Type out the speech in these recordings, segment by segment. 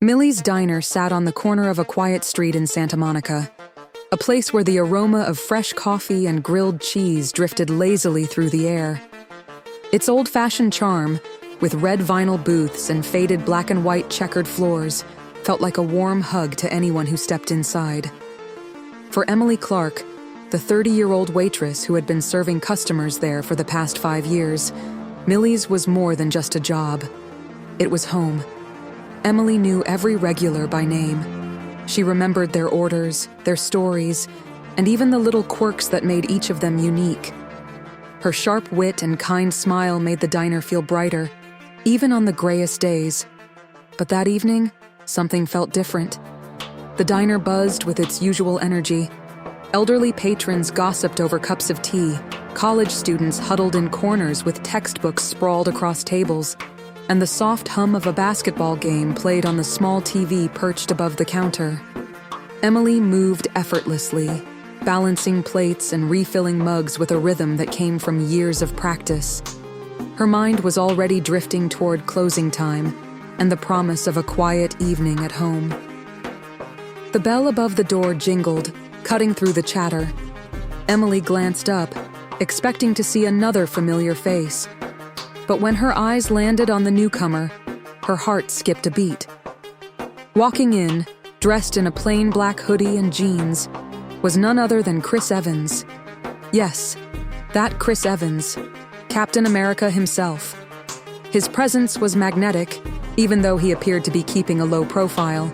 Millie's Diner sat on the corner of a quiet street in Santa Monica, a place where the aroma of fresh coffee and grilled cheese drifted lazily through the air. Its old-fashioned charm, with red vinyl booths and faded black and white checkered floors, felt like a warm hug to anyone who stepped inside. For Emily Clark, the 30-year-old waitress who had been serving customers there for the past 5 years, Millie's was more than just a job. It was home. Emily knew every regular by name. She remembered their orders, their stories, and even the little quirks that made each of them unique. Her sharp wit and kind smile made the diner feel brighter, even on the grayest days. But that evening, something felt different. The diner buzzed with its usual energy. Elderly patrons gossiped over cups of tea, college students huddled in corners with textbooks sprawled across tables, and the soft hum of a basketball game played on the small TV perched above the counter. Emily moved effortlessly, balancing plates and refilling mugs with a rhythm that came from years of practice. Her mind was already drifting toward closing time and the promise of a quiet evening at home. The bell above the door jingled, cutting through the chatter. Emily glanced up, expecting to see another familiar face. But when her eyes landed on the newcomer, her heart skipped a beat. Walking in, dressed in a plain black hoodie and jeans, was none other than Chris Evans. Yes, that Chris Evans, Captain America himself. His presence was magnetic, even though he appeared to be keeping a low profile.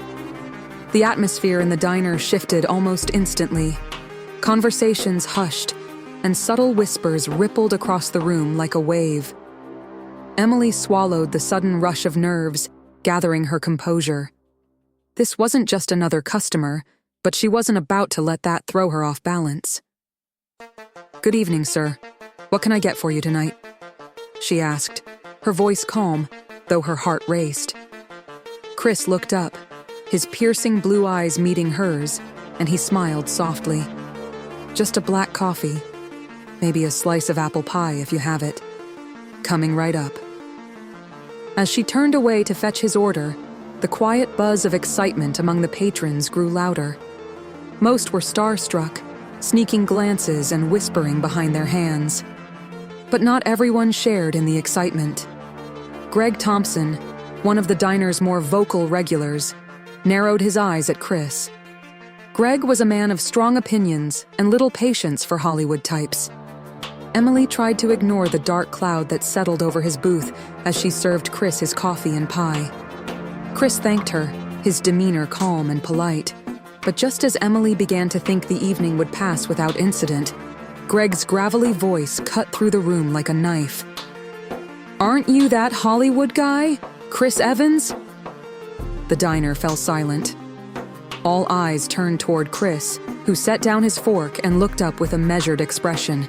The atmosphere in the diner shifted almost instantly. Conversations hushed, and subtle whispers rippled across the room like a wave. Emily swallowed the sudden rush of nerves, gathering her composure. This wasn't just another customer, but she wasn't about to let that throw her off balance. "Good evening, sir. What can I get for you tonight?" she asked, her voice calm, though her heart raced. Chris looked up, his piercing blue eyes meeting hers, and he smiled softly. "Just a black coffee. Maybe a slice of apple pie if you have it. Coming right up." As she turned away to fetch his order, the quiet buzz of excitement among the patrons grew louder. Most were starstruck, sneaking glances and whispering behind their hands. But not everyone shared in the excitement. Greg Thompson, one of the diner's more vocal regulars, narrowed his eyes at Chris. Greg was a man of strong opinions and little patience for Hollywood types. Emily tried to ignore the dark cloud that settled over his booth as she served Chris his coffee and pie. Chris thanked her, his demeanor calm and polite. But just as Emily began to think the evening would pass without incident, Greg's gravelly voice cut through the room like a knife. "Aren't you that Hollywood guy, Chris Evans?" The diner fell silent. All eyes turned toward Chris, who set down his fork and looked up with a measured expression.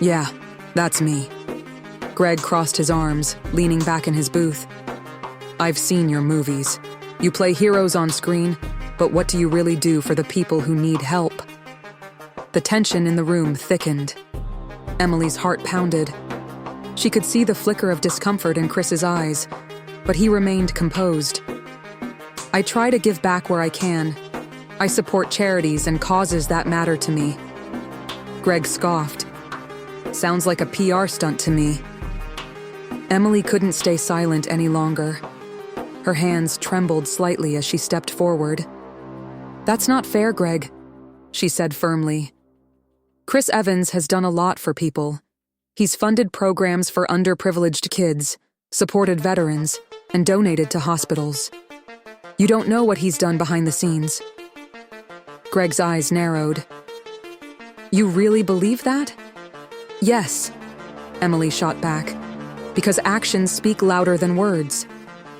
"Yeah, that's me." Greg crossed his arms, leaning back in his booth. "I've seen your movies. You play heroes on screen, but what do you really do for the people who need help?" The tension in the room thickened. Emily's heart pounded. She could see the flicker of discomfort in Chris's eyes, but he remained composed. "I try to give back where I can. I support charities and causes that matter to me." Greg scoffed. "Sounds like a PR stunt to me." Emily couldn't stay silent any longer. Her hands trembled slightly as she stepped forward. "That's not fair, Greg," she said firmly. "Chris Evans has done a lot for people. He's funded programs for underprivileged kids, supported veterans, and donated to hospitals. You don't know what he's done behind the scenes." Greg's eyes narrowed. "You really believe that?" "Yes," Emily shot back, "because actions speak louder than words.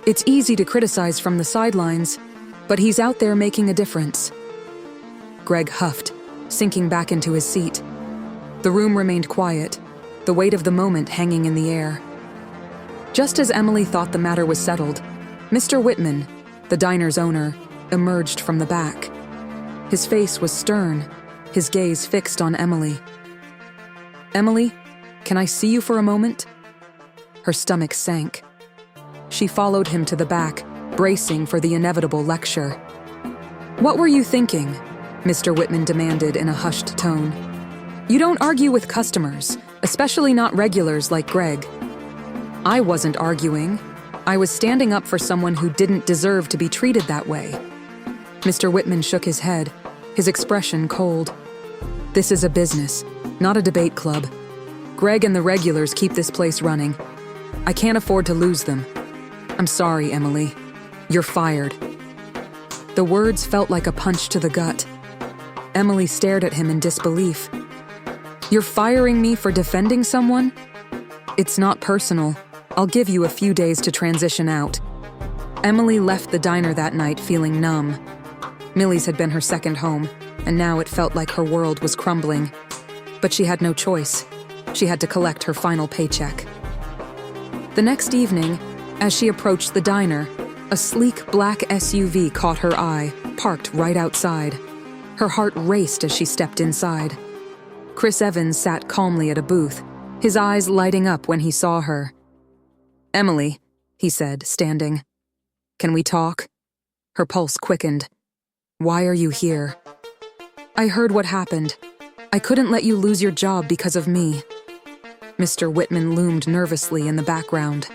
It's easy to criticize from the sidelines, but he's out there making a difference." Greg huffed, sinking back into his seat. The room remained quiet, the weight of the moment hanging in the air. Just as Emily thought the matter was settled, Mr. Whitman, the diner's owner, emerged from the back. His face was stern, his gaze fixed on Emily. "Emily, can I see you for a moment?" Her stomach sank. She followed him to the back, bracing for the inevitable lecture. "What were you thinking?" Mr. Whitman demanded in a hushed tone. "You don't argue with customers, especially not regulars like Greg." "I wasn't arguing. I was standing up for someone who didn't deserve to be treated that way." Mr. Whitman shook his head, his expression cold. "This is a business, not a debate club. Greg and the regulars keep this place running. I can't afford to lose them. I'm sorry, Emily. You're fired." The words felt like a punch to the gut. Emily stared at him in disbelief. "You're firing me for defending someone?" "It's not personal. I'll give you a few days to transition out." Emily left the diner that night feeling numb. Millie's had been her second home, and now it felt like her world was crumbling. But she had no choice. She had to collect her final paycheck. The next evening, as she approached the diner, a sleek black SUV caught her eye, parked right outside. Her heart raced as she stepped inside. Chris Evans sat calmly at a booth, his eyes lighting up when he saw her. "Emily," he said, standing. "Can we talk?" Her pulse quickened. "Why are you here?" "I heard what happened. I couldn't let you lose your job because of me." Mr. Whitman loomed nervously in the background.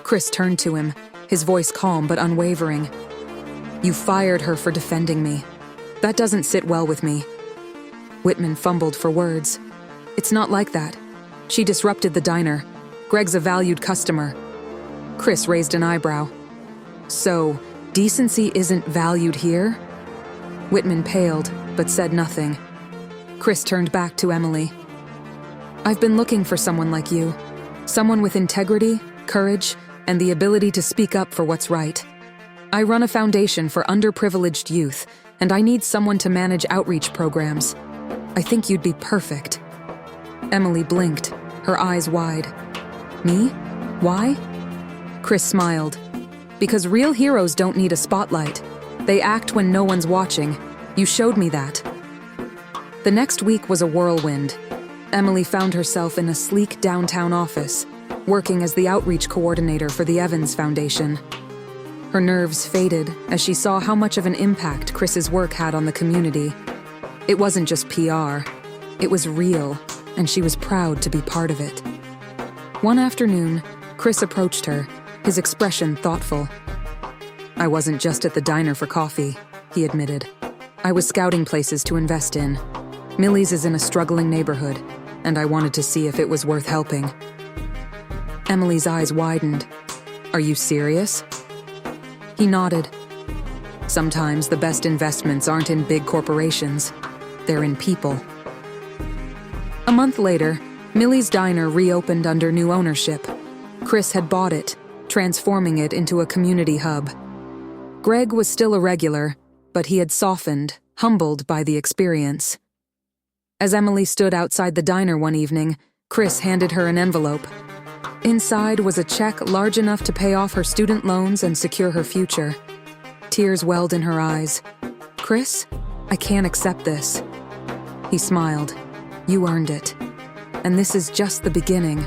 Chris turned to him, his voice calm but unwavering. "You fired her for defending me. That doesn't sit well with me." Whitman fumbled for words. "It's not like that. She disrupted the diner. Greg's a valued customer." Chris raised an eyebrow. "So, decency isn't valued here?" Whitman paled, but said nothing. Chris turned back to Emily. "I've been looking for someone like you. Someone with integrity, courage, and the ability to speak up for what's right. I run a foundation for underprivileged youth, and I need someone to manage outreach programs. I think you'd be perfect." Emily blinked, her eyes wide. "Me? Why?" Chris smiled. "Because real heroes don't need a spotlight. They act when no one's watching. You showed me that." The next week was a whirlwind. Emily found herself in a sleek downtown office, working as the outreach coordinator for the Evans Foundation. Her nerves faded as she saw how much of an impact Chris's work had on the community. It wasn't just PR. It was real, and she was proud to be part of it. One afternoon, Chris approached her, his expression thoughtful. "I wasn't just at the diner for coffee," he admitted. "I was scouting places to invest in. Millie's is in a struggling neighborhood, and I wanted to see if it was worth helping." Emily's eyes widened. "Are you serious?" He nodded. "Sometimes the best investments aren't in big corporations. They're in people." A month later, Millie's Diner reopened under new ownership. Chris had bought it, transforming it into a community hub. Greg was still a regular, but he had softened, humbled by the experience. As Emily stood outside the diner one evening, Chris handed her an envelope. Inside was a check large enough to pay off her student loans and secure her future. Tears welled in her eyes. "Chris, I can't accept this." He smiled. "You earned it. And this is just the beginning."